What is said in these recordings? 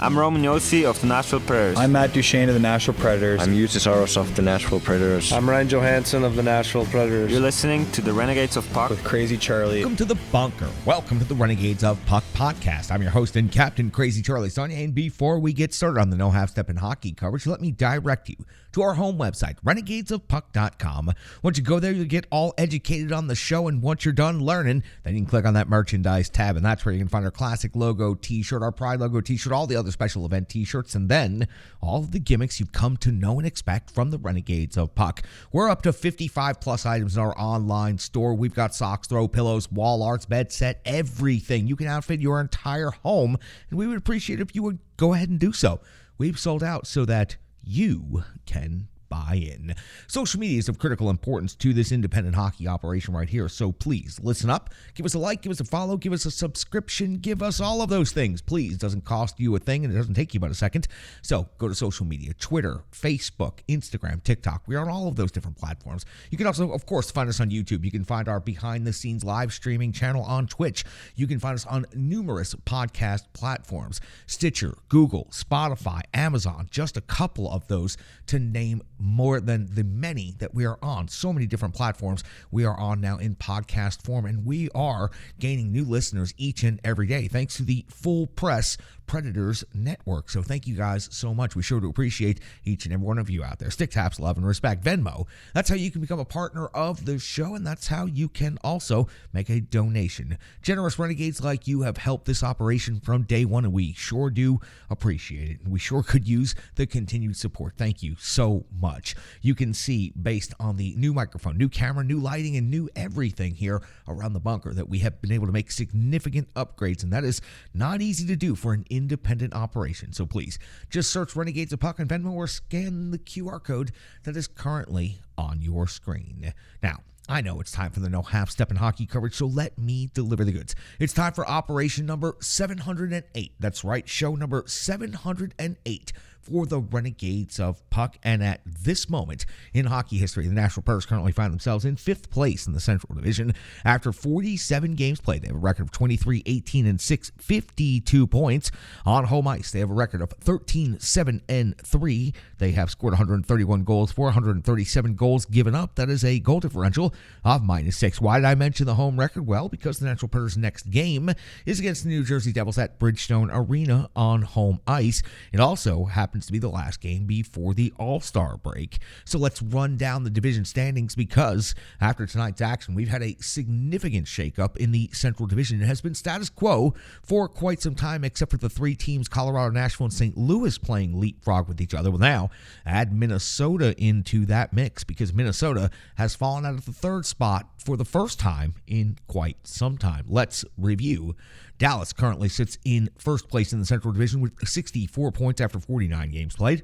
I'm Roman Yossi of the Nashville Predators. I'm Matt Duchesne of the Nashville Predators. I'm Justus Aros of the Nashville Predators. I'm Ryan Johansson of the Nashville Predators. You're listening to the Renegades of Puck with Crazy Charlie. Welcome to the Bunker. Welcome to the Renegades of Puck podcast. I'm your host and Captain Crazy Charlie Saunier. And before we get started on the No Half Step in Hockey coverage, let me direct you to our home website, renegadesofpuck.com. Once you go there, you'll get all educated on the show, and once you're done learning, then you can click on that merchandise tab, and that's where you can find our classic logo t-shirt, our Pride logo t-shirt, all the other special event t-shirts, and then all of the gimmicks you've come to know and expect from the Renegades of Puck. We're up to 55 plus items in our online store. We've got socks, throw pillows, wall arts, bed set, everything. You can outfit your entire home, and we would appreciate if you would go ahead and do so. We've sold out so that you can buy in. Social media is of critical importance to this independent hockey operation right here, so please listen up. Give us a like, give us a follow, give us a subscription, give us all of those things. Please, it doesn't cost you a thing, and it doesn't take you but a second. So go to social media, Twitter, Facebook, Instagram, TikTok. We are on all of those different platforms. You can also, of course, find us on YouTube. You can find our behind-the-scenes live streaming channel on Twitch. You can find us on numerous podcast platforms, Stitcher, Google, Spotify, Amazon, just a couple of those to name more than the many that we are on. So many different platforms we are on now in podcast form, and we are gaining new listeners each and every day thanks to the Full Press Predators Network. So thank you guys so much. We sure do appreciate each and every one of you out there. Stick taps, love, and respect. Venmo. That's how you can become a partner of the show, and that's how you can also make a donation. Generous renegades like you have helped this operation from day one, and we sure do appreciate it. And we sure could use the continued support. Thank you so much. You can see, based on the new microphone, new camera, new lighting, and new everything here around the bunker, that we have been able to make significant upgrades, and that is not easy to do for an independent operation. So please, just search Renegades of Puck on Venmo or scan the QR code that is currently on your screen. Now, I know it's time for the No Half Step in Hockey coverage, so let me deliver the goods. It's time for operation number 708. That's right, show number 708 for the Renegades of Puck. And at this moment in hockey history, the Nashville Predators currently find themselves in 5th place in the Central Division. After 47 games played, they have a record of 23, 18, and 6, 52 points. On home ice, they have a record of 13, 7, and 3. They have scored 131 goals, 437 goals given up. That is a goal differential of -6. Why did I mention the home record? Well, because the Nashville Predators' next game is against the New Jersey Devils at Bridgestone Arena on home ice. It also happens to be the last game before the All-Star break. So let's run down the division standings, because after tonight's action, we've had a significant shakeup in the Central Division. It has been status quo for quite some time, except for the 3 teams, Colorado, Nashville, and St. Louis, playing leapfrog with each other. Well, now add Minnesota into that mix, because Minnesota has fallen out of the 3rd spot for the first time in quite some time. Let's review. Dallas currently sits in 1st place in the Central Division with 64 points after 49 games played.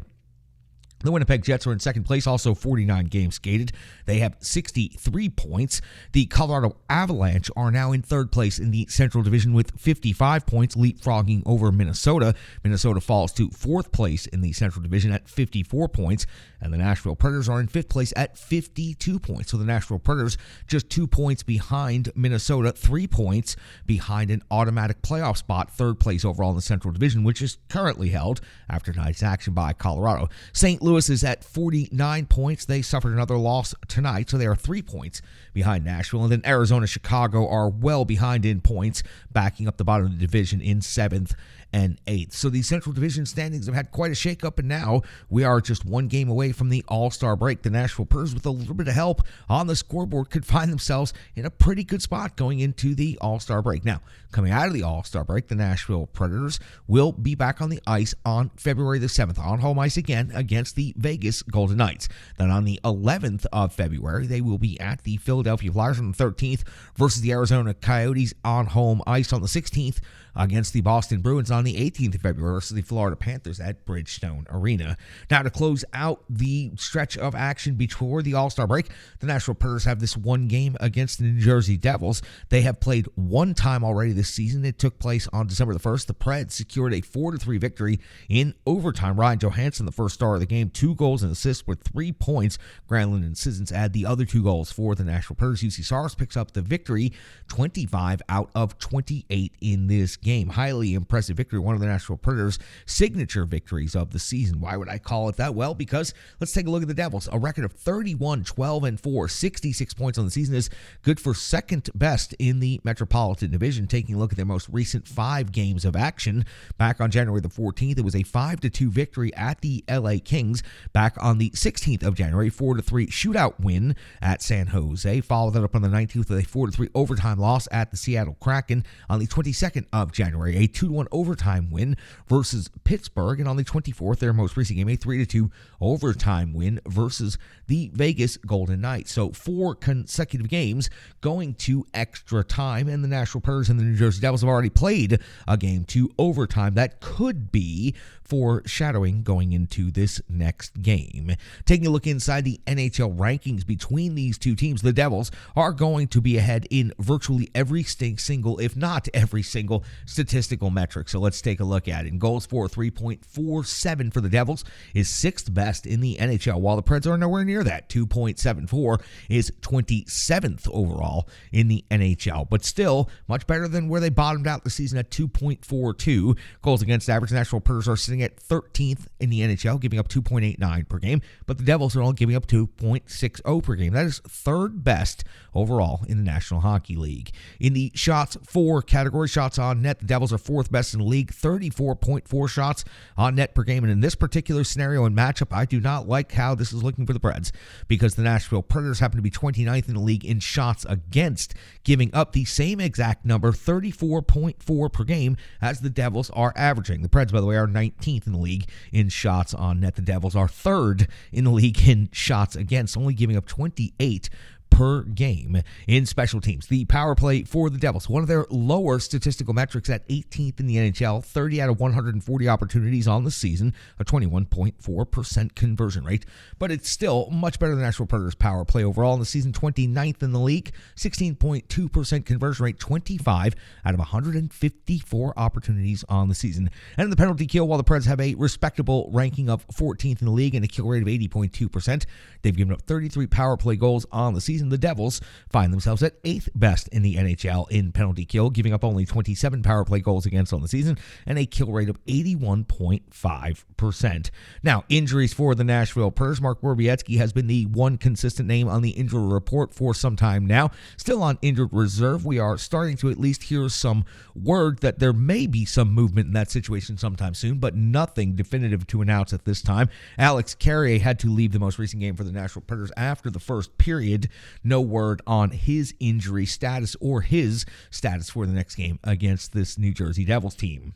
The Winnipeg Jets are in 2nd place, also 49 games skated. They have 63 points. The Colorado Avalanche are now in 3rd place in the Central Division with 55 points, leapfrogging over Minnesota. Minnesota falls to 4th place in the Central Division at 54 points, and the Nashville Predators are in 5th place at 52 points. So the Nashville Predators just 2 points behind Minnesota, 3 points behind an automatic playoff spot, 3rd place overall in the Central Division, which is currently held after tonight's action by Colorado. St. Louis is at 49 points. They suffered another loss tonight, so they are 3 points behind Nashville. And then Arizona, Chicago are well behind in points, backing up the bottom of the division in 7th and 8th. So the Central Division standings have had quite a shakeup, and now we are just 1 game away from the All-Star break. The Nashville Predators, with a little bit of help on the scoreboard, could find themselves in a pretty good spot going into the All-Star break. Now, coming out of the All-Star break, the Nashville Predators will be back on the ice on February the 7th, on home ice again against the Vegas Golden Knights. Then on the 11th of February, they will be at the Philadelphia Flyers on the 13th versus the Arizona Coyotes on home ice on the 16th against the Boston Bruins on the 18th of February versus the Florida Panthers at Bridgestone Arena. Now, to close out the stretch of action before the All-Star break, the Nashville Predators have this 1 game against the New Jersey Devils. They have played 1 time already this season. It took place on December the 1st. The Preds secured a 4-3 victory in overtime. Ryan Johansson, the first star of the game, game, 2 goals and assists with 3 points. Granlund and Sissons add the other 2 goals for the Nashville Predators. UC Saros picks up the victory, 25 out of 28 in this game. Highly impressive victory, one of the Nashville Predators' signature victories of the season. Why would I call it that? Well, because let's take a look at the Devils. A record of 31-12-4, 66 points on the season is good for second best in the Metropolitan Division. Taking a look at their most recent 5 games of action, back on January the 14th, it was a 5-2 victory at the LA Kings. Back on the 16th of January, 4-3 shootout win at San Jose. Followed that up on the 19th with a 4-3 overtime loss at the Seattle Kraken. On the 22nd of January, a 2-1 overtime win versus Pittsburgh. And on the 24th, their most recent game, a 3-2 overtime win versus the Vegas Golden Knights. So 4 consecutive games going to extra time, and the Nashville Predators and the New Jersey Devils have already played a game to overtime. That could be foreshadowing going into this next game. Taking a look inside the NHL rankings between these two teams, the Devils are going to be ahead in virtually every single, if not every single, statistical metric. So let's take a look at it. In goals for, 3.47 for the Devils is 6th best in the NHL, while the Preds are nowhere near that. 2.74 is 27th overall in the NHL, but still much better than where they bottomed out the season at 2.42. Goals against average. Nashville Predators are sitting at 13th in the NHL, giving up 2.89 per game, but the Devils are only giving up 2.60 per game. That is 3rd best overall in the National Hockey League. In the shots for category, shots on net, the Devils are 4th best in the league, 34.4 shots on net per game. And in this particular scenario and matchup, I do not like how this is looking for the Preds, because the Nashville Predators happen to be 29th in the league in shots against, giving up the same exact number, 34.4 per game, as the Devils are averaging. The Preds, by the way, are 19th in the league in shots on net. The Devils are 3rd in the league in shots against, only giving up 28 per game. In special teams, the power play for the Devils, one of their lower statistical metrics, at 18th in the NHL, 30 out of 140 opportunities on the season, a 21.4% conversion rate, but it's still much better than Nashville Predators' power play overall in the season. 29th in the league, 16.2% conversion rate, 25 out of 154 opportunities on the season. And in the penalty kill, while the Preds have a respectable ranking of 14th in the league and a kill rate of 80.2%, they've given up 33 power play goals on the season. The Devils find themselves at 8th best in the NHL in penalty kill, giving up only 27 power play goals against on the season and a kill rate of 81.5%. Now, injuries for the Nashville Predators. Mark Borowiecki has been the one consistent name on the injury report for some time now. Still on injured reserve. We are starting to at least hear some word that there may be some movement in that situation sometime soon, but nothing definitive to announce at this time. Alex Carrier had to leave the most recent game for the Nashville Predators after the first period. No word on his injury status or his status for the next game against this New Jersey Devils team.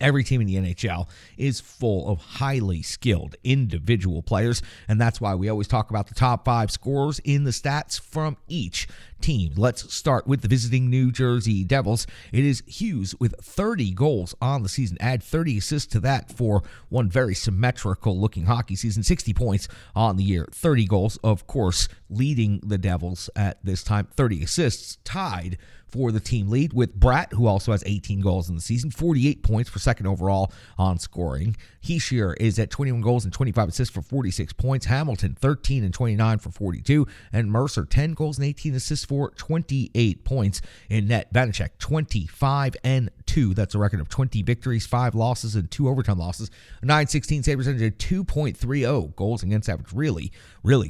Every team in the NHL is full of highly skilled individual players, and that's why we always talk about the top 5 scorers in the stats from each team. Let's start with the visiting New Jersey Devils. It is Hughes with 30 goals on the season. Add 30 assists to that for one very symmetrical-looking hockey season. 60 points on the year. 30 goals, of course, leading the Devils at this time. 30 assists, tied for the team lead with Bratt, who also has 18 goals in the season, 48 points for second overall on scoring. Hischier is at 21 goals and 25 assists for 46 points. Hamilton, 13 and 29 for 42. And Mercer, 10 goals and 18 assists for 28 points in net. Vanacek, 25 and 2. That's a record of 20 victories, 5 losses, and 2 overtime losses. A .916 save percentage at 2.30 goals against average. Really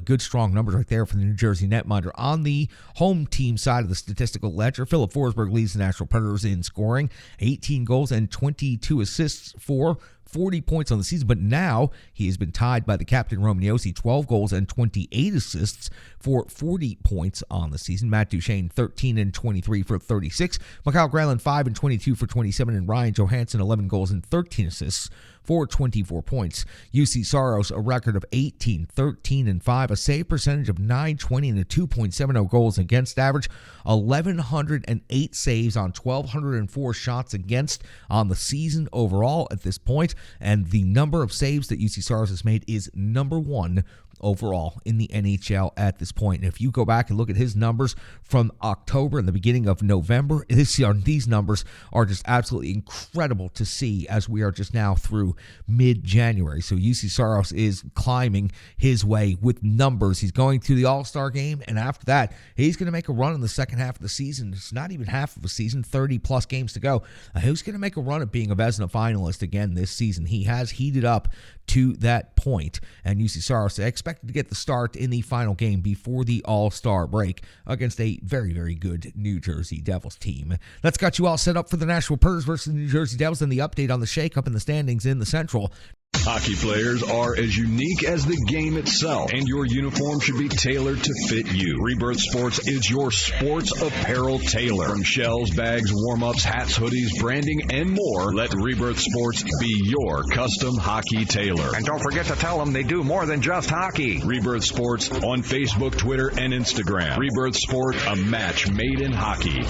good, strong numbers right there for the New Jersey netminder. On the home team side of the statistical ledger, Philip Forsberg leads the Nashville Predators in scoring, 18 goals and 22 assists for 40 points on the season, but now he has been tied by the captain Romagnosi, 12 goals and 28 assists for 40 points on the season. Matt Duchene, 13 and 23 for 36. Mikael Granlund, 5 and 22 for 27, and Ryan Johansson, 11 goals and 13 assists for 24 points. UC Saros, a record of 18, 13, and 5, a save percentage of .920 and a 2.70 goals against average, 1,108 saves on 1,204 shots against on the season overall at this point, and the number of saves that UC Saros has made is number 1 overall in the NHL at this point. And if you go back and look at his numbers from October and the beginning of November, these numbers are just absolutely incredible to see as we are just now through mid-January. So UC Saros is climbing his way with numbers. He's going to the All-Star game, and after that, he's going to make a run in the second half of the season. It's not even half of a season, 30-plus games to go. He's going to make a run at being a Vezina finalist again this season. He has heated up to that point, and UC Saros expected to get the start in the final game before the All-Star break against a very, very good New Jersey Devils team. That's got you all set up for the Nashville Predators versus the New Jersey Devils and the update on the shakeup in the standings in the Central. Hockey players are as unique as the game itself, and your uniform should be tailored to fit you. Rebirth Sports is your sports apparel tailor. From shells, bags, warm-ups, hats, hoodies, branding, and more, let Rebirth Sports be your custom hockey tailor. And don't forget to tell them they do more than just hockey. Rebirth Sports on Facebook, Twitter, and Instagram. Rebirth Sport, a match made in hockey.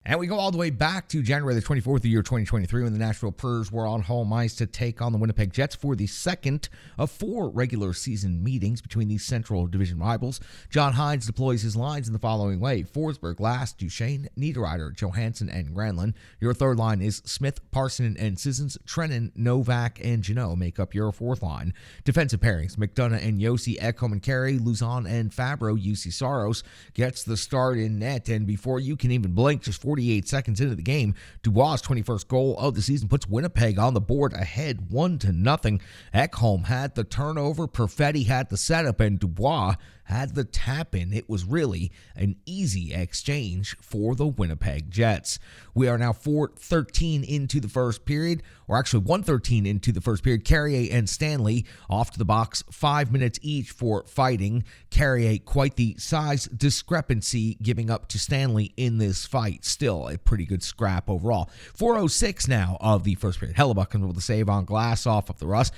And we go all the way back to January the 24th of the year 2023 when the Nashville Predators were on home ice to take on the Winnipeg Jets for the second of 4 regular season meetings between these Central Division rivals. John Hines deploys his lines in the following way: Forsberg, Last, Duchesne, Niederreiter, Johansson, and Granlund. Your third line is Smith, Parson, and Sissons. Trennan, Novak, and Janot make up your fourth line. Defensive pairings: McDonough and Yossi, Ekholm and Carey, Luzon and Fabro. UC Saros gets the start in net, and before you can even blink, just 48 seconds into the game, Dubois' 21st goal of the season puts Winnipeg on the board ahead 1-0. Ekholm had the turnover, Perfetti had the setup, and Dubois had the tap-in. It was really an easy exchange for the Winnipeg Jets. We are now 4:13 into the first period, or actually 1:13 into the first period. Carrier and Stanley off to the box, 5 minutes each for fighting. Carrier, quite the size discrepancy, giving up to Stanley in this fight. Still a pretty good scrap overall. 4:06 now of the first period. Hellebuck comes with a save on glass off of the rush.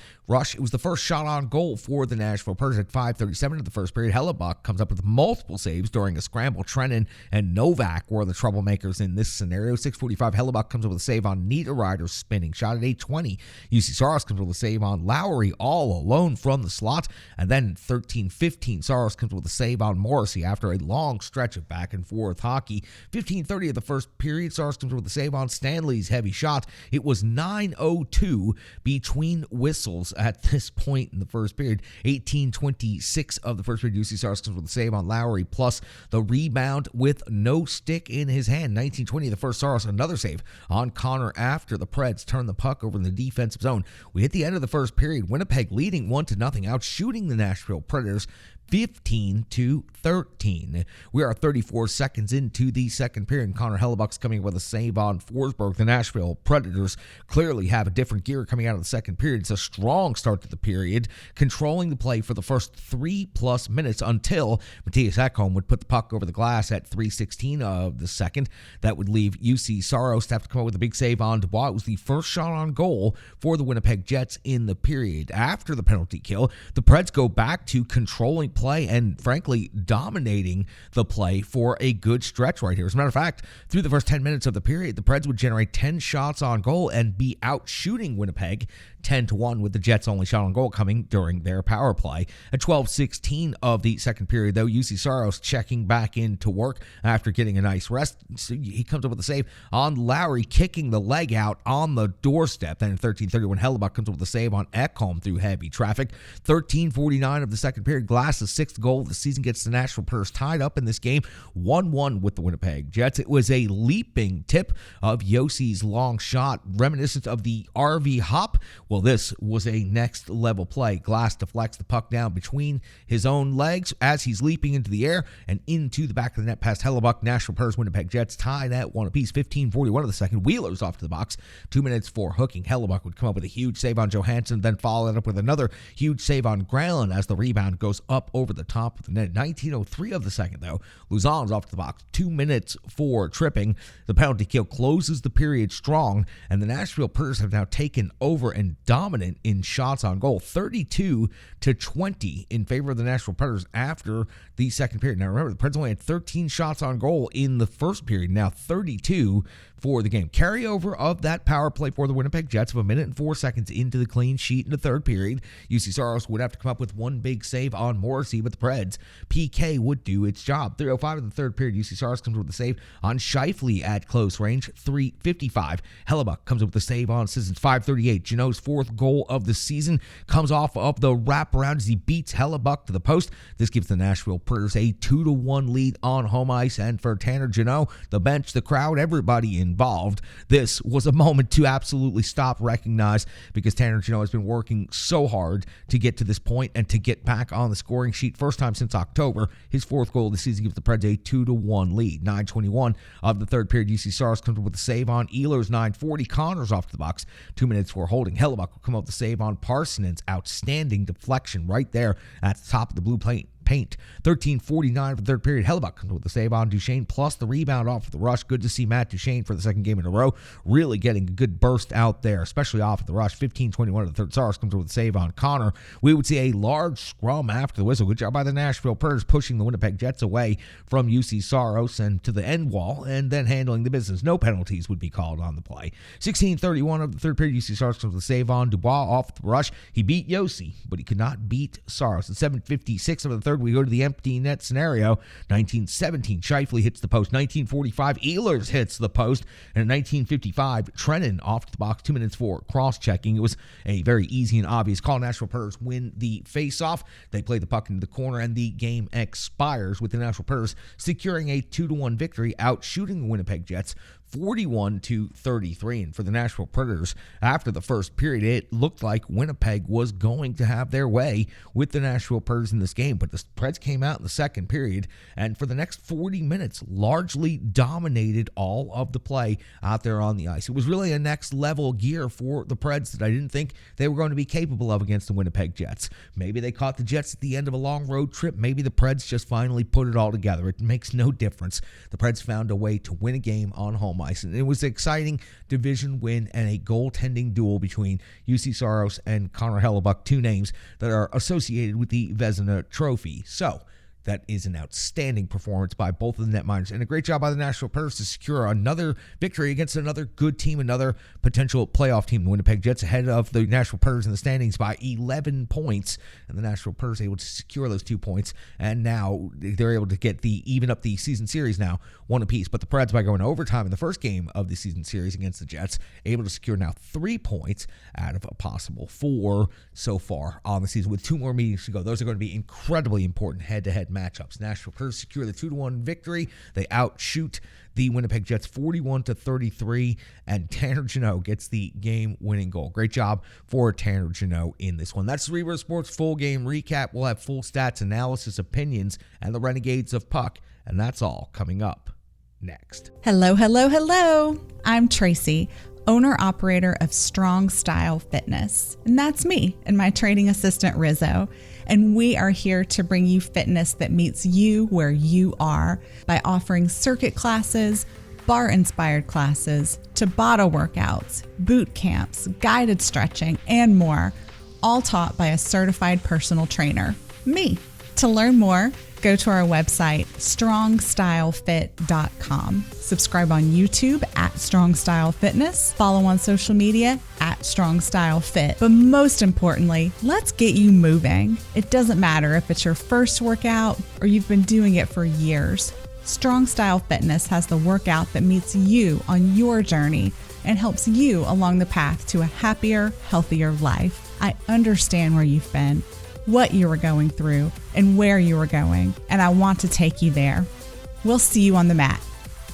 It was the first shot on goal for the Nashville Predators at 5:37 of the first period. Hellebuck comes up with multiple saves during a scramble. Trennan and Novak were the troublemakers in this scenario. 6:45, Hellebuck comes up with a save on Niederreiter's spinning shot at 8:20. UC Saros comes with a save on Lowry all alone from the slot. And then 13:15, Saros comes with a save on Morrissey after a long stretch of back and forth hockey. 15:30 of the first period, Saros comes with a save on Stanley's heavy shot. It was 9:02 between whistles at this point in the first period. 18:26 of the first period, UC Saros comes with a save on Lowry, plus the rebound with no stick in his hand. 19:20 of the first, Saros another save on Connor after the Preds turned the puck over in the defensive zone. We hit the end of the first period, Winnipeg leading 1-0, out shooting the Nashville Predators 15-13. We are 34 seconds into the second period, and Connor Hellebuck's coming with a save on Forsberg. The Nashville Predators clearly have a different gear coming out of the second period. It's a strong start to the period, controlling the play for the first 3+ minutes until Matthias Ekholm would put the puck over the glass at 3:16 of the second. That would leave UC Saros to have to come up with a big save on Dubois. It was the first shot on goal for the Winnipeg Jets in the period. After the penalty kill, the Preds go back to controlling play and frankly dominating the play for a good stretch right here. As a matter of fact, through the first 10 minutes of the period, the Preds would generate 10 shots on goal and be out shooting Winnipeg 10-1, with the Jets' only shot on goal coming during their power play. At 12:16 of the second period, though, UC Saros checking back into work after getting a nice rest. So he comes up with a save on Lowry, kicking the leg out on the doorstep. Then in 13:31, Hellebuck comes up with a save on Ekholm through heavy traffic. 13:49 of the second period, Glass's 6th goal of the season gets the Nashville Predators tied up in this game 1-1 with the Winnipeg Jets. It was a leaping tip of Yossi's long shot, reminiscent of the RV hop. Well, this was a next level play. Glass deflects the puck down between his own legs as he's leaping into the air and into the back of the net past Hellebuck. Nashville Predators, Winnipeg Jets tied at 1 apiece. 15:41 of the second, Wheeler's off to the box. 2 minutes for hooking. Hellebuck would come up with a huge save on Johansson, then follow it up with another huge save on Granlund as the rebound goes up over the top of the net. 19:03 of the second, though, Luzon's off to the box. 2 minutes for tripping. The penalty kill closes the period strong, and the Nashville Predators have now taken over and dominant in shots on goal, 32-20 in favor of the Nashville Predators after the second period. Now remember, the Preds only had 13 shots on goal in the first period. Now 32 for the game. Carryover of that power play for the Winnipeg Jets of 1 minute and 4 seconds into the clean sheet in the third period. UC Saros would have to come up with one big save on Morrissey, but the Preds PK would do its job. 3:05 in the third period, UC Saros comes with the save on Scheifele at close range. 3:55. Hellebuck comes up with the save on Sissons. 5:38. Jeannot's fourth goal of the season comes off of the wraparound as he beats Hellebuck to the post. This gives the Nashville Predators a 2-1 lead on home ice, and for Tanner Jeannot, the bench, the crowd, everybody involved, this was a moment to absolutely stop, recognize, because Tanner Jeannot has been working so hard to get to this point and to get back on the scoring sheet. First time since October. His fourth goal of the season gives the Preds a 2-1 lead. 9:21 of the third period, UC Saros comes up with a save on Ehlers. 9:40, Connors off to the box. 2 minutes for holding. Hellebuck will come up with the save on Parsonen's outstanding deflection right there at the top of the blue paint. 13:49 for the third period. Hellebuck comes with the save on Duchesne plus the rebound off of the rush. Good to see Matt Duchesne for the second game in a row really getting a good burst out there, especially off of the rush. 15:21 of the third. Saros comes with the save on Connor. We would see a large scrum after the whistle. Good job by the Nashville Predators pushing the Winnipeg Jets away from UC Saros and to the end wall and then handling the business. No penalties would be called on the play. 16:31 of the third period. UC Saros comes with the save on Dubois off the rush. He beat Yossi, but he could not beat Saros. At 7:56 of the third, we go to the empty net scenario. 19:17, Scheifele hits the post. 19:45, Ehlers hits the post. And at 19:55, Trennan off to the box. 2 minutes for cross-checking. It was a very easy and obvious call. Nashville Predators win the face-off. They play the puck into the corner, and the game expires with the Nashville Predators securing a 2-1 victory, out shooting the Winnipeg Jets 41-33. And for the Nashville Predators, after the first period, it looked like Winnipeg was going to have their way with the Nashville Predators in this game. But the Preds came out in the second period, and for the next 40 minutes, largely dominated all of the play out there on the ice. It was really a next level gear for the Preds that I didn't think they were going to be capable of against the Winnipeg Jets. Maybe they caught the Jets at the end of a long road trip. Maybe the Preds just finally put it all together. It makes no difference. The Preds found a way to win a game on home ice. And it was an exciting division win and a goaltending duel between UC Saros and Connor Hellebuck, two names that are associated with the Vezina Trophy. So that is an outstanding performance by both of the netminders, and a great job by the Nashville Predators to secure another victory against another good team, another potential playoff team. The Winnipeg Jets ahead of the Nashville Predators in the standings by 11 points, and the Nashville Predators able to secure those 2 points, and now they're able to get even up the season series now, one apiece. But the Preds, by going to overtime in the first game of the season series against the Jets, able to secure now 3 points out of a possible 4 so far on the season, with 2 more meetings to go. Those are going to be incredibly important head-to-head matchups. Nashville Predators secure the 2-1 victory. They outshoot the Winnipeg Jets 41-33, and Tanner Jeannot gets the game-winning goal. Great job for Tanner Jeannot in this one. That's Rebirth Sports full game recap. We'll have full stats, analysis, opinions, and the Renegades of Puck, and that's all coming up next. Hello, hello, hello. I'm Tracy, owner-operator of Strong Style Fitness. And that's me and my training assistant, Rizzo. And we are here to bring you fitness that meets you where you are by offering circuit classes, bar-inspired classes, Tabata workouts, boot camps, guided stretching, and more, all taught by a certified personal trainer, me. To learn more, go to our website, strongstylefit.com. Subscribe on YouTube at Strong Style Fitness. Follow on social media at Strong Style Fit. But most importantly, let's get you moving. It doesn't matter if it's your first workout or you've been doing it for years. Strong Style Fitness has the workout that meets you on your journey and helps you along the path to a happier, healthier life. I understand where you've been, what you were going through, and where you were going, and I want to take you there. We'll see you on the mat.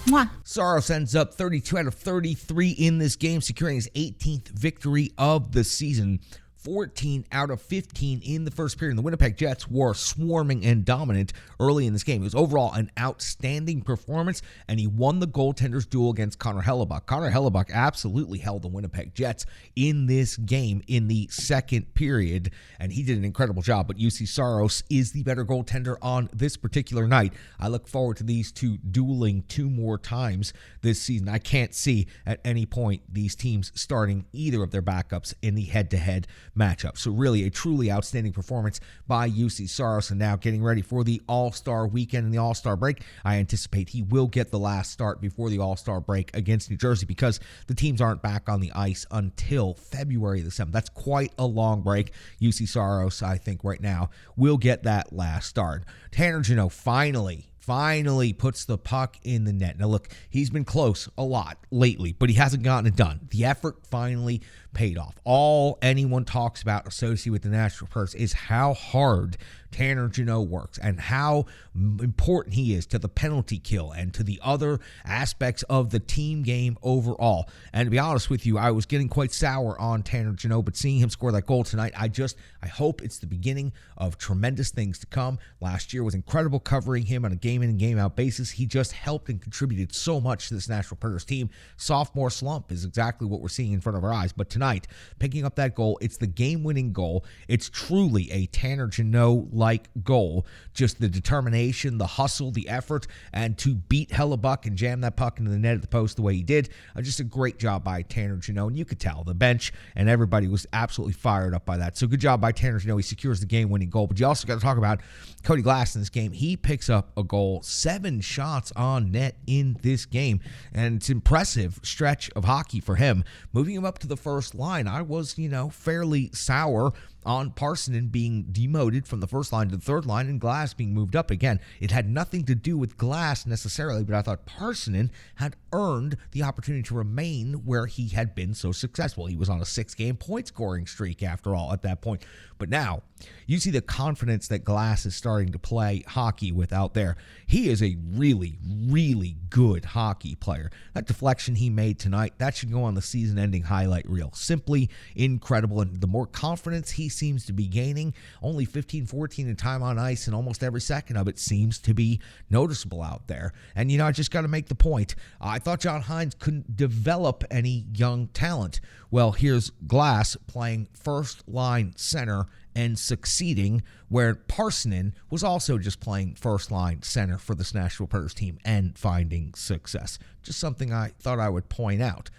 Mwah. Saros ends up 32 out of 33 in this game, securing his 18th victory of the season. 14 out of 15 in the first period. And the Winnipeg Jets were swarming and dominant early in this game. It was overall an outstanding performance, and he won the goaltender's duel against Connor Hellebuck. Connor Hellebuck absolutely held the Winnipeg Jets in this game in the second period, and he did an incredible job. But UC Saros is the better goaltender on this particular night. I look forward to these two dueling 2 more times this season. I can't see at any point these teams starting either of their backups in the head-to-head matchup. So really a truly outstanding performance by UC Saros. And now getting ready for the All-Star weekend and the All-Star break, I anticipate he will get the last start before the All-Star break against New Jersey because the teams aren't back on the ice until February the 7th. That's quite a long break. UC Saros, I think right now, will get that last start. Tanner Jeannot finally puts the puck in the net. Now, look, he's been close a lot lately, but he hasn't gotten it done. The effort finally paid off. All anyone talks about associated with the Nashville Predators is how hard Tanner Jeannot works and how important he is to the penalty kill and to the other aspects of the team game overall. And to be honest with you, I was getting quite sour on Tanner Jeannot, but seeing him score that goal tonight, I hope it's the beginning of tremendous things to come. Last year was incredible covering him on a game in and game out basis. He just helped and contributed so much to this Nashville Predators team. Sophomore slump is exactly what we're seeing in front of our eyes. But tonight, picking up that goal, it's the game-winning goal. It's truly a Tanner Jeannot-like goal. Just the determination, the hustle, the effort, and to beat Hellebuck and jam that puck into the net at the post the way he did. Just a great job by Tanner Jeannot. And you could tell the bench and everybody was absolutely fired up by that. So good job by Tanner Jeannot. He secures the game-winning goal. But you also got to talk about Cody Glass in this game. He picks up a goal, 7 shots on net in this game. And it's an impressive stretch of hockey for him. Moving him up to the first line, I was, fairly sour on Parsonen being demoted from the first line to the third line and Glass being moved up again. It had nothing to do with Glass necessarily, but I thought Parsonen had earned the opportunity to remain where he had been so successful. He was on a 6-game point scoring streak after all at that point. But now you see the confidence that Glass is starting to play hockey with out there. He is a really, really good hockey player. That deflection he made tonight, that should go on the season-ending highlight reel. Simply incredible. And the more confidence he seems to be gaining, only 15-14 in time on ice, and almost every second of it seems to be noticeable out there. And, I just got to make the point. I thought John Hines couldn't develop any young talent. Well, here's Glass playing first-line center and succeeding, where Parsonen was also just playing first-line center for this Nashville Predators team and finding success. Just something I thought I would point out.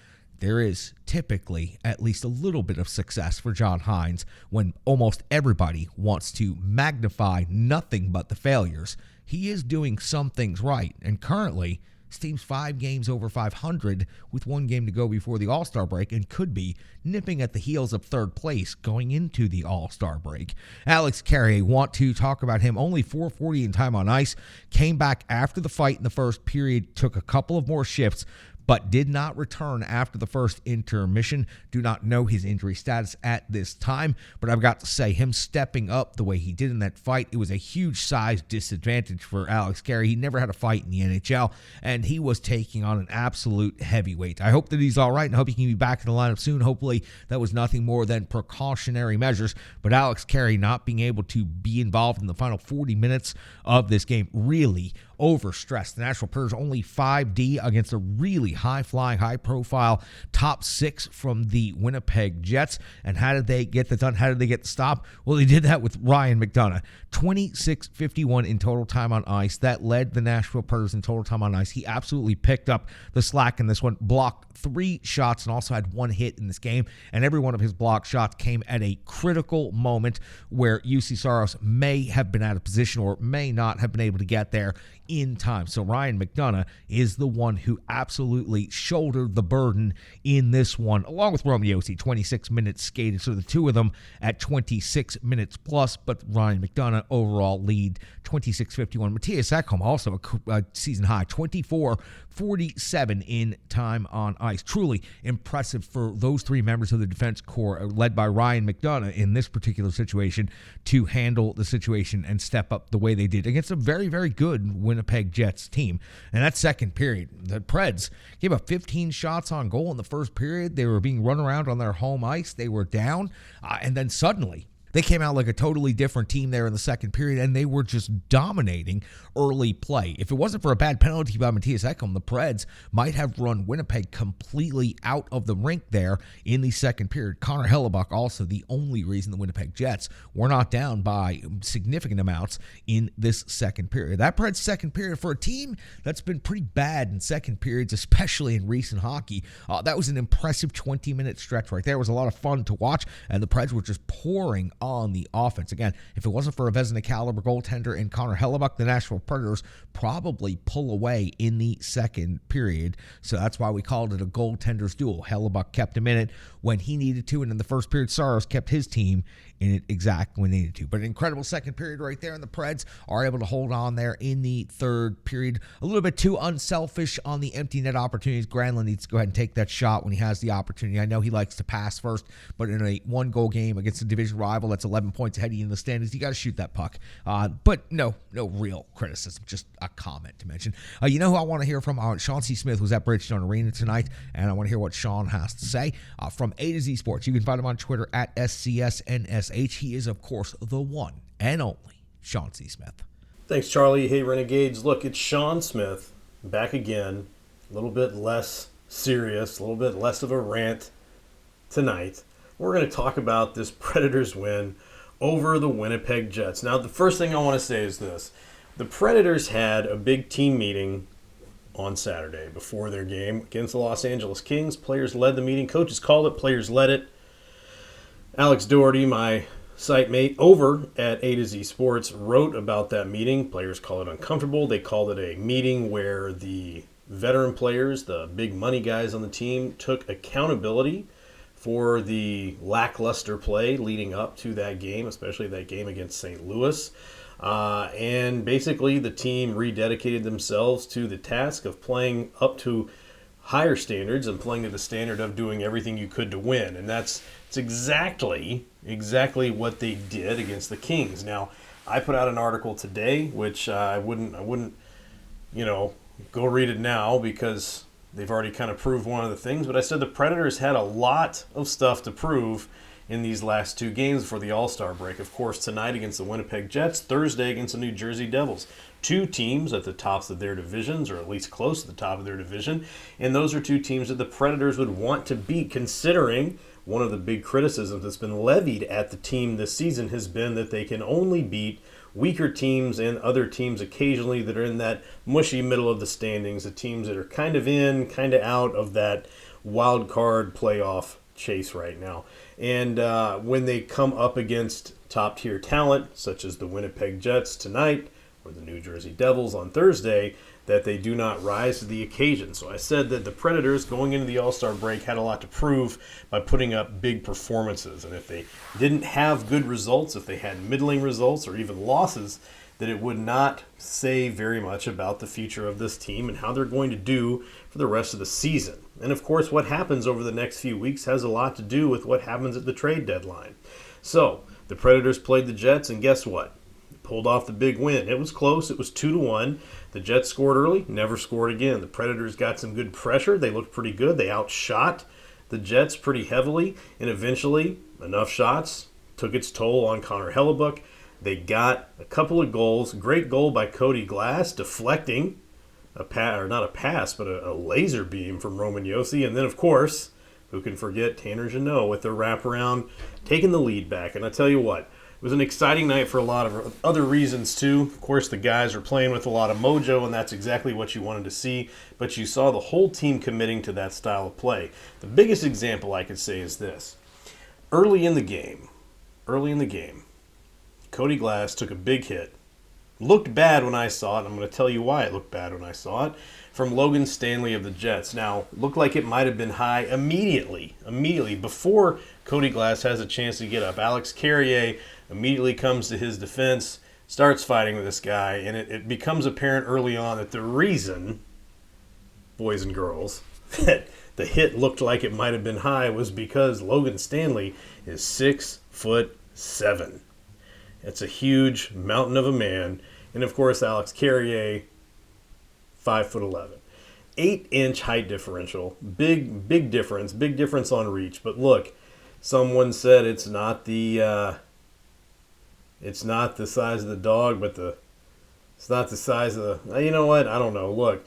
There is typically at least a little bit of success for John Hines when almost everybody wants to magnify nothing but the failures. He is doing some things right, and currently his team's 5 games over 500 with 1 game to go before the All-Star break and could be nipping at the heels of third place going into the All-Star break. Alex Carrier, want to talk about him. Only .440 in time on ice. Came back after the fight in the first period, took a couple of more shifts, but did not return after the first intermission. Do not know his injury status at this time, but I've got to say, him stepping up the way he did in that fight, it was a huge size disadvantage for Alex Carey. He never had a fight in the NHL, and he was taking on an absolute heavyweight. I hope that he's all right, and I hope he can be back in the lineup soon. Hopefully, that was nothing more than precautionary measures, but Alex Carey not being able to be involved in the final 40 minutes of this game really overstressed. The Nashville Predators only 5D against a really high-flying, high-profile top 6 from the Winnipeg Jets. And how did they get that done? How did they get the stop? Well, they did that with Ryan McDonough. 26:51 in total time on ice. That led the Nashville Predators in total time on ice. He absolutely picked up the slack in this one, blocked 3 shots and also had 1 hit in this game. And every one of his blocked shots came at a critical moment where UC Saros may have been out of position or may not have been able to get there in time. So Ryan McDonough is the one who absolutely shouldered the burden in this one, along with Roman Josi, 26 minutes skated. So the two of them at 26 minutes plus, but Ryan McDonough overall lead 26:51. Matthias Ekholm also a season high, 24:47 in time on ice. Truly impressive for those 3 members of the defense corps, led by Ryan McDonough in this particular situation, to handle the situation and step up the way they did against a very, very good Winnipeg Jets team. And that second period, the Preds gave up 15 shots on goal in the first period. They were being run around on their home ice. They were down, and then suddenly They came out like a totally different team there in the second period, and they were just dominating early play. If it wasn't for a bad penalty by Matthias Ekholm, the Preds might have run Winnipeg completely out of the rink there in the second period. Connor Hellebuck also the only reason the Winnipeg Jets were not down by significant amounts in this second period. That Preds second period, for a team that's been pretty bad in second periods, especially in recent hockey, that was an impressive 20-minute stretch right there. It was a lot of fun to watch, and the Preds were just pouring on the offense. Again, if it wasn't for a Vezina caliber goaltender in Connor Hellebuck, the Nashville Predators probably pull away in the second period. So that's why we called it a goaltender's duel. Hellebuck kept him in it when he needed to, and in the first period, Saros kept his team in it exactly when they needed to. But an incredible second period right there, and the Preds are able to hold on there in the third period. A little bit too unselfish on the empty net opportunities. Granlund needs to go ahead and take that shot when he has the opportunity. I know he likes to pass first, but in a one-goal game against a division rival that's 11 points ahead of you in the standings, you got to shoot that puck. But no real criticism, just a comment to mention. You know who I want to hear from? Sean C. Smith was at Bridgestone Arena tonight, and I want to hear what Sean has to say from A to Z Sports. You can find him on Twitter at SCSNSH. He is, of course, the one and only Sean C. Smith. Thanks, Charlie. Hey, Renegades. Look, it's Sean Smith back again. A little bit less serious, a little bit less of a rant tonight. We're going to talk about this Predators win over the Winnipeg Jets. Now, the first thing I want to say is this. The Predators had a big team meeting on Saturday before their game against the Los Angeles Kings. Players led the meeting. Coaches called it. Players led it. Alex Doherty, my site mate over at A to Z Sports, wrote about that meeting. Players call it uncomfortable. They called it a meeting where the veteran players, the big money guys on the team, took accountability for the lackluster play leading up to that game, especially that game against St. Louis. And basically the team rededicated themselves to the task of playing up to higher standards and playing to the standard of doing everything you could to win. And it's exactly what they did against the Kings. Now, I put out an article today, which I wouldn't, go read it now because they've already kind of proved one of the things. But I said the Predators had a lot of stuff to prove in these last two games for the All-Star break. Of course, tonight against the Winnipeg Jets, Thursday against the New Jersey Devils. Two teams at the tops of their divisions, or at least close to the top of their division. And those are two teams that the Predators would want to beat, considering one of the big criticisms that's been levied at the team this season has been that they can only beat weaker teams and other teams occasionally that are in that mushy middle of the standings, the teams that are kind of in, kind of out of that wild card playoff chase right now. And when they come up against top-tier talent, such as the Winnipeg Jets tonight or the New Jersey Devils on Thursday, that they do not rise to the occasion. So I said that the Predators going into the All-Star break had a lot to prove by putting up big performances. And if they didn't have good results, if they had middling results or even losses, that it would not say very much about the future of this team and how they're going to do for the rest of the season. And of course, what happens over the next few weeks has a lot to do with what happens at the trade deadline. So the Predators played the Jets, and guess what? Pulled off the big win. It was close. It was 2-1. The Jets scored early, never scored again. The Predators got some good pressure. They looked pretty good. They outshot the Jets pretty heavily, and eventually enough shots took its toll on Connor Hellebuck. They got a couple of goals. Great goal by Cody Glass, deflecting not a pass, but a laser beam from Roman Josi. And then, of course, who can forget Tanner Jeannot with the wraparound, taking the lead back. And I tell you what, it was an exciting night for a lot of other reasons, too. Of course, the guys are playing with a lot of mojo, and that's exactly what you wanted to see. But you saw the whole team committing to that style of play. The biggest example I could say is this. Early in the game, Cody Glass took a big hit. Looked bad when I saw it, and I'm going to tell you why it looked bad when I saw it, from Logan Stanley of the Jets. Now, looked like it might have been high immediately, before Cody Glass has a chance to get up. Alex Carrier immediately comes to his defense, starts fighting with this guy, and it becomes apparent early on that the reason, boys and girls, that the hit looked like it might have been high was because Logan Stanley is 6'7". It's a huge mountain of a man. And, of course, Alex Carrier, 5'11". 8-inch height differential. Big difference. Big difference on reach. But, look, someone said it's not the it's not the size of the dog, but it's not the size of the, you know what? I don't know. Look,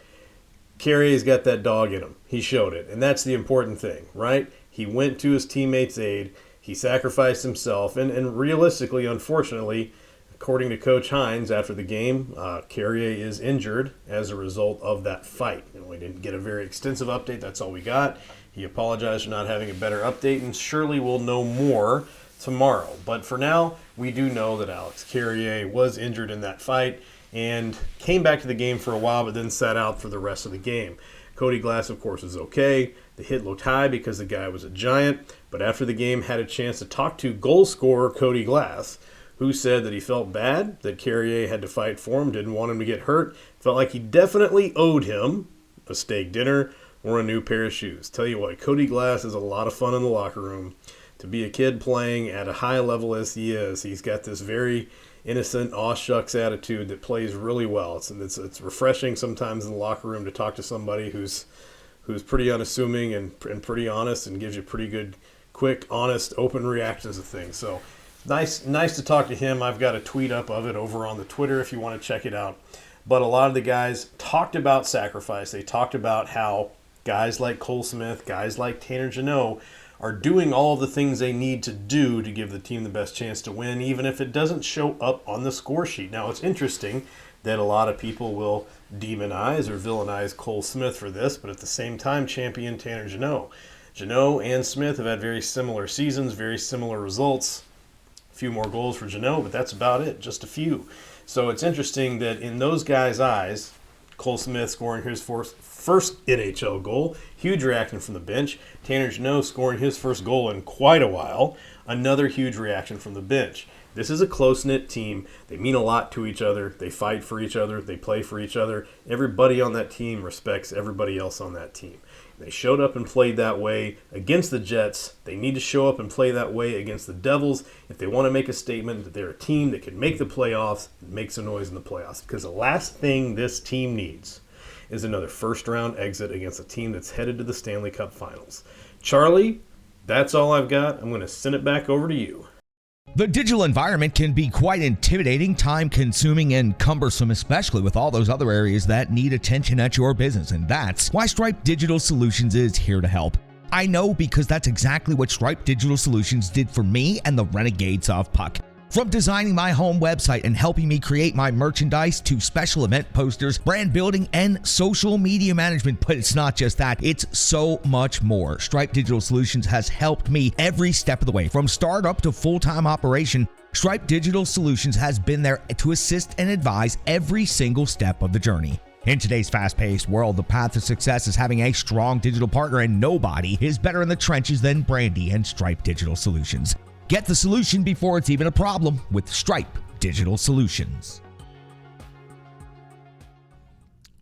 Carrier's got that dog in him. He showed it. And that's the important thing, right? He went to his teammates' aid. He sacrificed himself. And realistically, unfortunately, according to Coach Hines after the game, Carrier is injured as a result of that fight. And we didn't get a very extensive update. That's all we got. He apologized for not having a better update, and surely we'll know more tomorrow. But for now, we do know that Alex Carrier was injured in that fight and came back to the game for a while, but then sat out for the rest of the game. Cody Glass, of course, is okay. The hit looked high because the guy was a giant, but after the game had a chance to talk to goal scorer Cody Glass, who said that he felt bad that Carrier had to fight for him, didn't want him to get hurt, felt like he definitely owed him a steak dinner or a new pair of shoes. Tell you what, Cody Glass is a lot of fun in the locker room. To be a kid playing at a high level as he is, he's got this very innocent, aw shucks attitude that plays really well. It's refreshing sometimes in the locker room to talk to somebody who's pretty unassuming and pretty honest and gives you pretty good, quick, honest, open reactions to things. So nice to talk to him. I've got a tweet up of it over on the Twitter if you want to check it out. But a lot of the guys talked about sacrifice. They talked about how guys like Cole Smith, guys like Tanner Jeannot are doing all of the things they need to do to give the team the best chance to win, even if it doesn't show up on the score sheet. Now, it's interesting that a lot of people will demonize or villainize Cole Smith for this, but at the same time, champion Tanner Jeannot. Jeannot and Smith have had very similar seasons, very similar results. A few more goals for Jeannot, but that's about it, just a few. So it's interesting that in those guys' eyes, Cole Smith scoring his first NHL goal, huge reaction from the bench. Tanner Jeannot scoring his first goal in quite a while, another huge reaction from the bench. This is a close-knit team. They mean a lot to each other. They fight for each other. They play for each other. Everybody on that team respects everybody else on that team. They showed up and played that way against the Jets. They need to show up and play that way against the Devils if they want to make a statement that they're a team that can make the playoffs and make some noise in the playoffs. Because the last thing this team needs is another first-round exit against a team that's headed to the Stanley Cup Finals. Charlie, that's all I've got. I'm going to send it back over to you. The digital environment can be quite intimidating, time-consuming, and cumbersome, especially with all those other areas that need attention at your business, and that's why Stripe Digital Solutions is here to help. I know because that's exactly what Stripe Digital Solutions did for me and the Renegades of Puck. From designing my home website and helping me create my merchandise to special event posters, brand building, and social media management. But it's not just that, it's so much more. Stripe Digital Solutions has helped me every step of the way, from startup to full-time operation. Stripe Digital Solutions has been there to assist and advise every single step of the journey. In today's fast-paced world, the path to success is having a strong digital partner, and nobody is better in the trenches than Brandy and Stripe Digital Solutions. Get the solution before it's even a problem with Stripe Digital Solutions.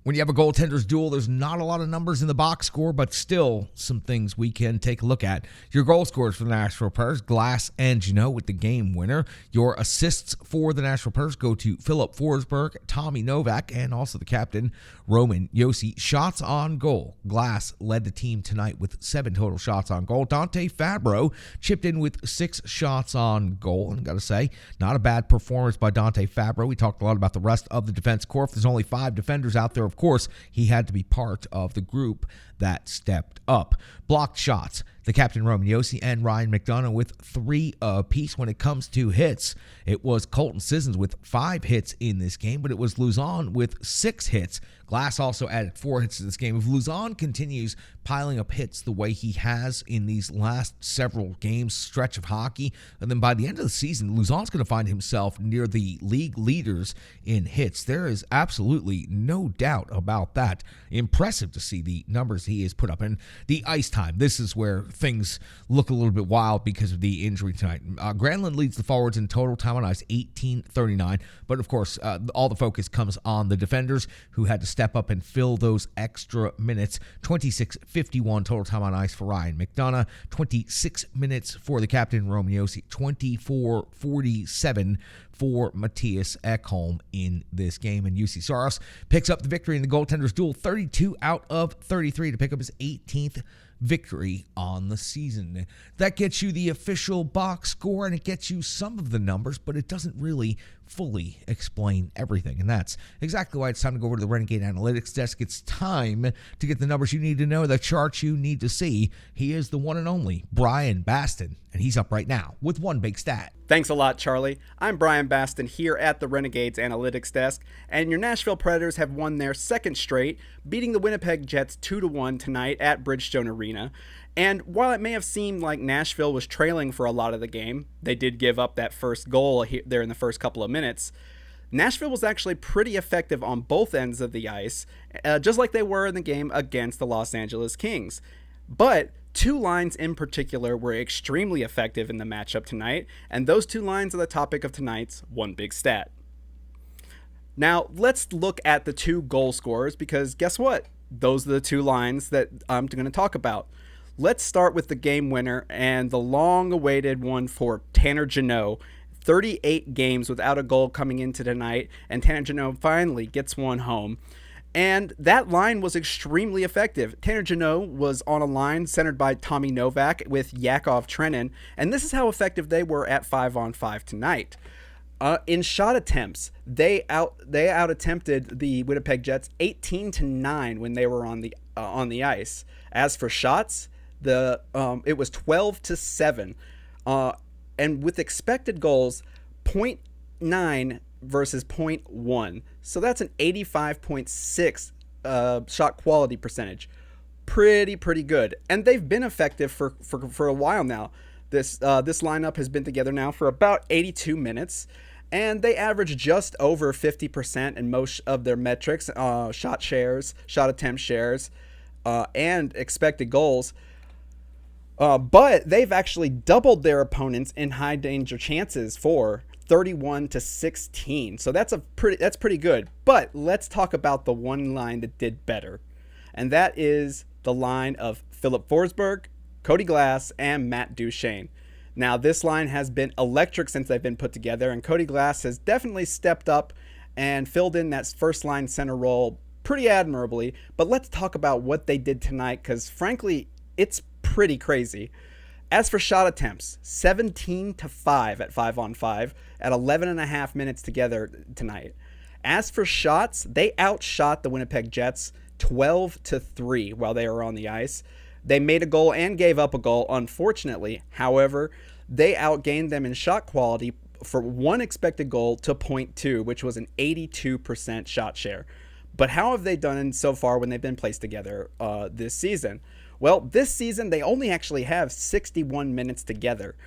When you have a goaltender's duel, there's not a lot of numbers in the box score, but still some things we can take a look at. Your goal scorers for the Nashville Predators, Glass and Jeannot with the game winner. Your assists for the Nashville Predators go to Philip Forsberg, Tommy Novak, and also the captain, Roman Josi. Shots on goal. Glass led the team tonight with 7 total shots on goal. Dante Fabro chipped in with 6 shots on goal. And got to say, not a bad performance by Dante Fabro. We talked a lot about the rest of the defense corps. If there's only 5 defenders out there, of course, he had to be part of the group that stepped up. Blocked shots. The captain, Roman Josi, and Ryan McDonough with 3 apiece. When it comes to hits, it was Colton Sissons with 5 hits in this game, but it was Luzon with 6 hits. Glass also added 4 hits to this game. If Luzon continues piling up hits the way he has in these last several games, stretch of hockey, and then by the end of the season, Luzon's going to find himself near the league leaders in hits. There is absolutely no doubt about that. Impressive to see the numbers he has put up. And the ice time, this is where things look a little bit wild because of the injury tonight. Granlund leads the forwards in total time on ice, 18:39. But of course, all the focus comes on the defenders who had to step up and fill those extra minutes. 26:51 total time on ice for Ryan McDonough. 26 minutes for the captain, Roman Josi. 24:47 for Matthias Ekholm in this game. And UC Saros picks up the victory in the goaltenders duel, 32 out of 33 to pick up his 18th victory on the season. That gets you the official box score, and it gets you some of the numbers, but it doesn't really fully explain everything. And that's exactly why it's time to go over to the Renegade Analytics desk. It's time to get the numbers you need to know, the charts you need to see. He is the one and only Brian Baston, and he's up right now with one big stat. Thanks a lot, Charlie. I'm Brian Baston here at the Renegades Analytics desk, and your Nashville Predators have won their second straight, beating the Winnipeg Jets 2-1 tonight at Bridgestone Arena. And while it may have seemed like Nashville was trailing for a lot of the game, they did give up that first goal there in the first couple of minutes. Nashville was actually pretty effective on both ends of the ice, just like they were in the game against the Los Angeles Kings. But two lines in particular were extremely effective in the matchup tonight, and those two lines are the topic of tonight's One Big Stat. Now, let's look at the two goal scorers, because guess what? Those are the two lines that I'm going to talk about. Let's start with the game winner and the long-awaited one for Tanner Jeannot. 38 games without a goal coming into tonight, and Tanner Jeannot finally gets one home. And that line was extremely effective. Tanner Jeannot was on a line centered by Tommy Novak with Yakov Trenin, and this is how effective they were at 5-on-5 tonight. In shot attempts, they out attempted the Winnipeg Jets 18-9 when they were on the ice. As for shots, it was 12-7, and with expected goals, 0.9 versus 0.1. So that's an 85.6 shot quality percentage. Pretty good. And they've been effective for a while now. This lineup has been together now for about 82 minutes, and they average just over 50% in most of their metrics, shot shares, shot attempt shares, and expected goals. But they've actually doubled their opponents in high danger chances for 31-16. So that's pretty good. But let's talk about the one line that did better. And that is the line of Philip Forsberg, Cody Glass, and Matt Duchene. Now, this line has been electric since they've been put together, and Cody Glass has definitely stepped up and filled in that first line center role pretty admirably. But let's talk about what they did tonight, because frankly, it's pretty crazy. As for shot attempts, 17-5 at 5-on-5 at 11.5 minutes together tonight. As for shots, they outshot the Winnipeg Jets 12-3 while they were on the ice. They made a goal and gave up a goal, unfortunately. However, they outgained them in shot quality for one expected goal to 0.2, which was an 82% shot share. But how have they done so far when they've been placed together this season? Well, this season they only actually have 61 minutes together.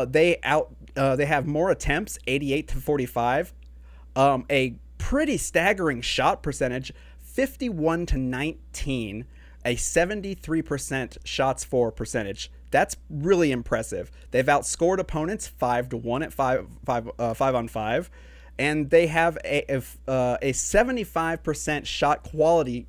They have more attempts, 88-45. A pretty staggering shot percentage, 51-19, a 73% shots for percentage. That's really impressive. They've outscored opponents 5-1 at 5-on-5, and they have a 75% shot quality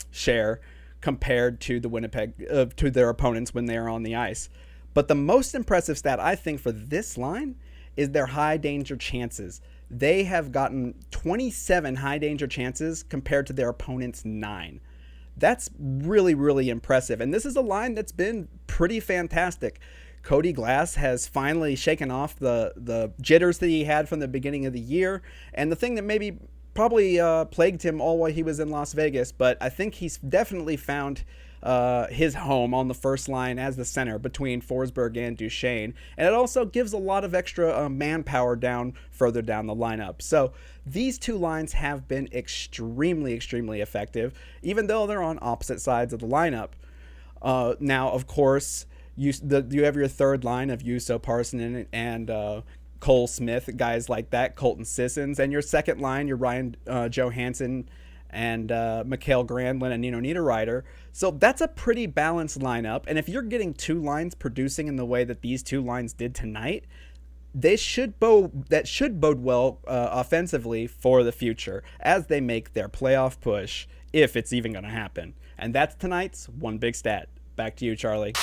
share compared to the Winnipeg to their opponents when they are on the ice. But the most impressive stat, I think, for this line is their high danger chances. They have gotten 27 high danger chances compared to their opponents' 9. That's really, really impressive. And this is a line that's been pretty fantastic. Cody Glass has finally shaken off the jitters that he had from the beginning of the year, and the thing that maybe probably plagued him all while he was in Las Vegas, but I think he's definitely found his home on the first line as the center between Forsberg and Duchene, and it also gives a lot of extra manpower further down the lineup. So these two lines have been extremely effective, even though they're on opposite sides of the lineup. Now, of course, you have your third line of Juuso Parssinen and Cole Smith, guys like that, Colton Sissons, and your second line, your Ryan Johansson and Mikael Granlund and Nino Niederreiter. So that's a pretty balanced lineup, and if you're getting two lines producing in the way that these two lines did tonight, that should bode well offensively for the future as they make their playoff push, if it's even going to happen. And that's tonight's One Big Stat. Back to you, Charlie.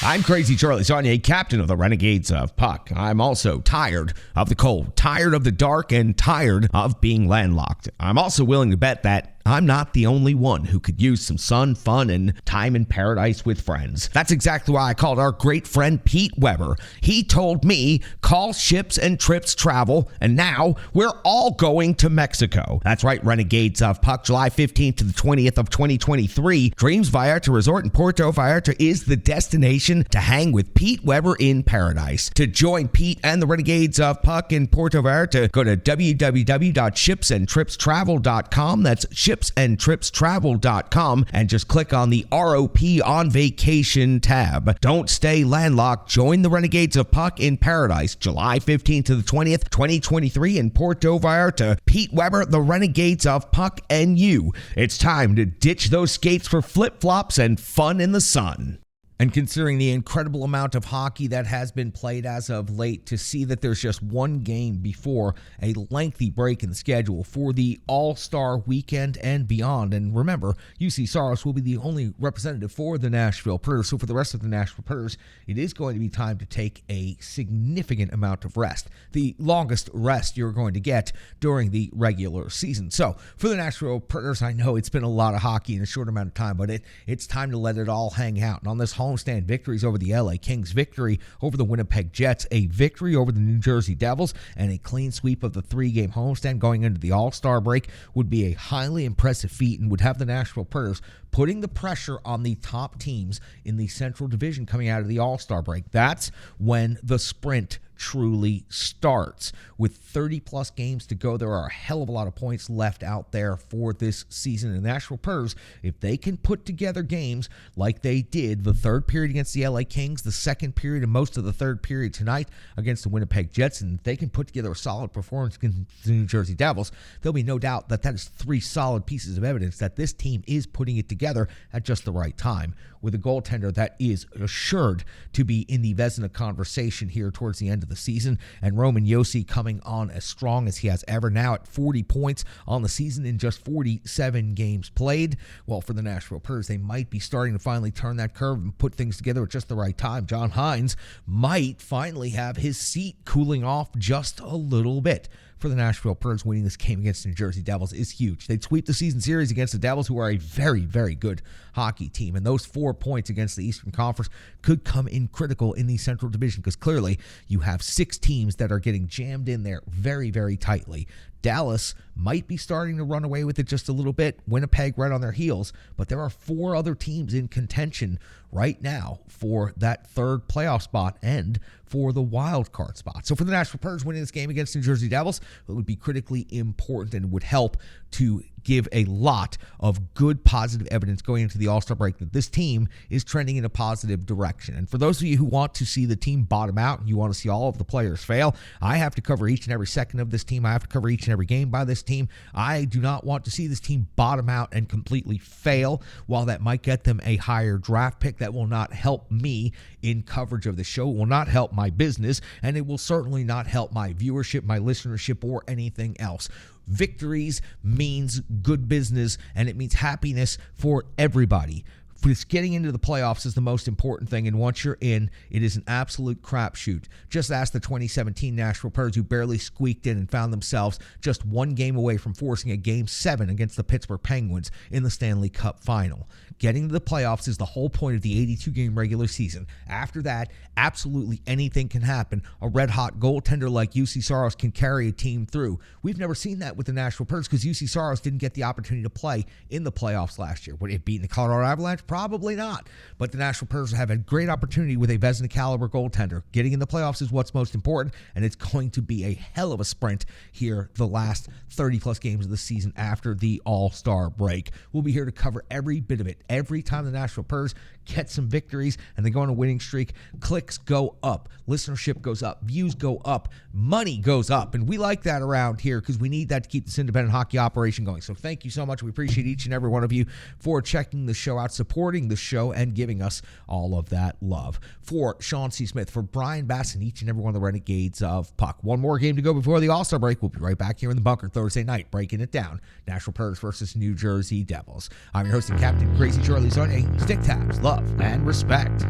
I'm Crazy Charlie Saunier, captain of the Renegades of Puck. I'm also tired of the cold, tired of the dark, and tired of being landlocked. I'm also willing to bet that I'm not the only one who could use some sun, fun, and time in paradise with friends. That's exactly why I called our great friend Pete Weber. He told me, call Ships and Trips Travel, and now we're all going to Mexico. That's right, Renegades of Puck, July 15th to the 20th of 2023. Dreams Vallarta Resort in Puerto Vallarta is the destination to hang with Pete Weber in paradise. To join Pete and the Renegades of Puck in Puerto Vallarta, go to www.shipsandtripstravel.com. That's shipsandtripstravel.com, and just click on the ROP on vacation tab. Don't stay landlocked. Join the Renegades of Puck in paradise, July 15th to the 20th, 2023 in Puerto Vallarta. Pete Weber, the Renegades of Puck, and you. It's time to ditch those skates for flip-flops and fun in the sun. And considering the incredible amount of hockey that has been played as of late, to see that there's just one game before a lengthy break in the schedule for the All-Star weekend and beyond. And remember, UC Saros will be the only representative for the Nashville Predators. So for the rest of the Nashville Predators, it is going to be time to take a significant amount of rest, the longest rest you're going to get during the regular season. So for the Nashville Predators, I know it's been a lot of hockey in a short amount of time, but it's time to let it all hang out. And on this homestand, victories over the LA Kings, victory over the Winnipeg Jets, a victory over the New Jersey Devils, and a clean sweep of the 3-game homestand going into the All-Star break would be a highly impressive feat and would have the Nashville Predators putting the pressure on the top teams in the Central Division coming out of the All-Star break. That's when the sprint truly starts. With 30-plus games to go, there are a hell of a lot of points left out there for this season. And the Nashville Predators, if they can put together games like they did the third period against the LA Kings, the second period, and most of the third period tonight against the Winnipeg Jets, and if they can put together a solid performance against the New Jersey Devils, there'll be no doubt that is 3 solid pieces of evidence that this team is putting it together at just the right time, with a goaltender that is assured to be in the Vezina conversation here towards the end of the season, and Roman Josi coming on as strong as he has ever, now at 40 points on the season in just 47 games played. Well, for the Nashville Predators, they might be starting to finally turn that curve and put things together at just the right time. John Hines might finally have his seat cooling off just a little bit. For the Nashville Predators, winning this game against the New Jersey Devils is huge. They'd sweep the season series against the Devils, who are a very, very good hockey team. And those 4 points against the Eastern Conference could come in critical in the Central Division, because clearly you have 6 teams that are getting jammed in there very, very tightly. Dallas might be starting to run away with it just a little bit. Winnipeg right on their heels. But there are 4 other teams in contention right now for that third playoff spot and for the wild card spot. So for the Nashville Predators, winning this game against the New Jersey Devils, it would be critically important and would help to give a lot of good positive evidence going into the All-Star break that this team is trending in a positive direction. And for those of you who want to see the team bottom out and you want to see all of the players fail, I have to cover each and every second of this team. I have to cover each and every game by this team. I do not want to see this team bottom out and completely fail. While that might get them a higher draft pick, that will not help me in coverage of the show. It will not help my business, and it will certainly not help my viewership, my listenership, or anything else. Victories means good business, and it means happiness for everybody. Just getting into the playoffs is the most important thing, and once you're in, it is an absolute crapshoot. Just ask the 2017 Nashville Predators, who barely squeaked in and found themselves just 1 game away from forcing a Game 7 against the Pittsburgh Penguins in the Stanley Cup Final. Getting to the playoffs is the whole point of the 82-game regular season. After that, absolutely anything can happen. A red-hot goaltender like UC Saros can carry a team through. We've never seen that with the Nashville Predators because UC Saros didn't get the opportunity to play in the playoffs last year. Would it beat the Colorado Avalanche? Probably not. But the Nashville Predators have a great opportunity with a Vezina-caliber goaltender. Getting in the playoffs is what's most important, and it's going to be a hell of a sprint here the last 30-plus games of the season after the All-Star break. We'll be here to cover every bit of it. Every time the Nashville Predators get some victories and they go on a winning streak, clicks go up, listenership goes up, views go up, money goes up, and we like that around here because we need that to keep this independent hockey operation going. So thank you so much. We appreciate each and every one of you for checking the show out, supporting the show, and giving us all of that love. For Sean C. Smith, for Brian Bass, and each and every one of the Renegades of Puck. One more game to go before the All-Star break. We'll be right back here in the bunker Thursday night, breaking it down. Nashville Predators versus New Jersey Devils. I'm your host and captain, Crazy Charlie Saunier. Stick tabs, love, and respect.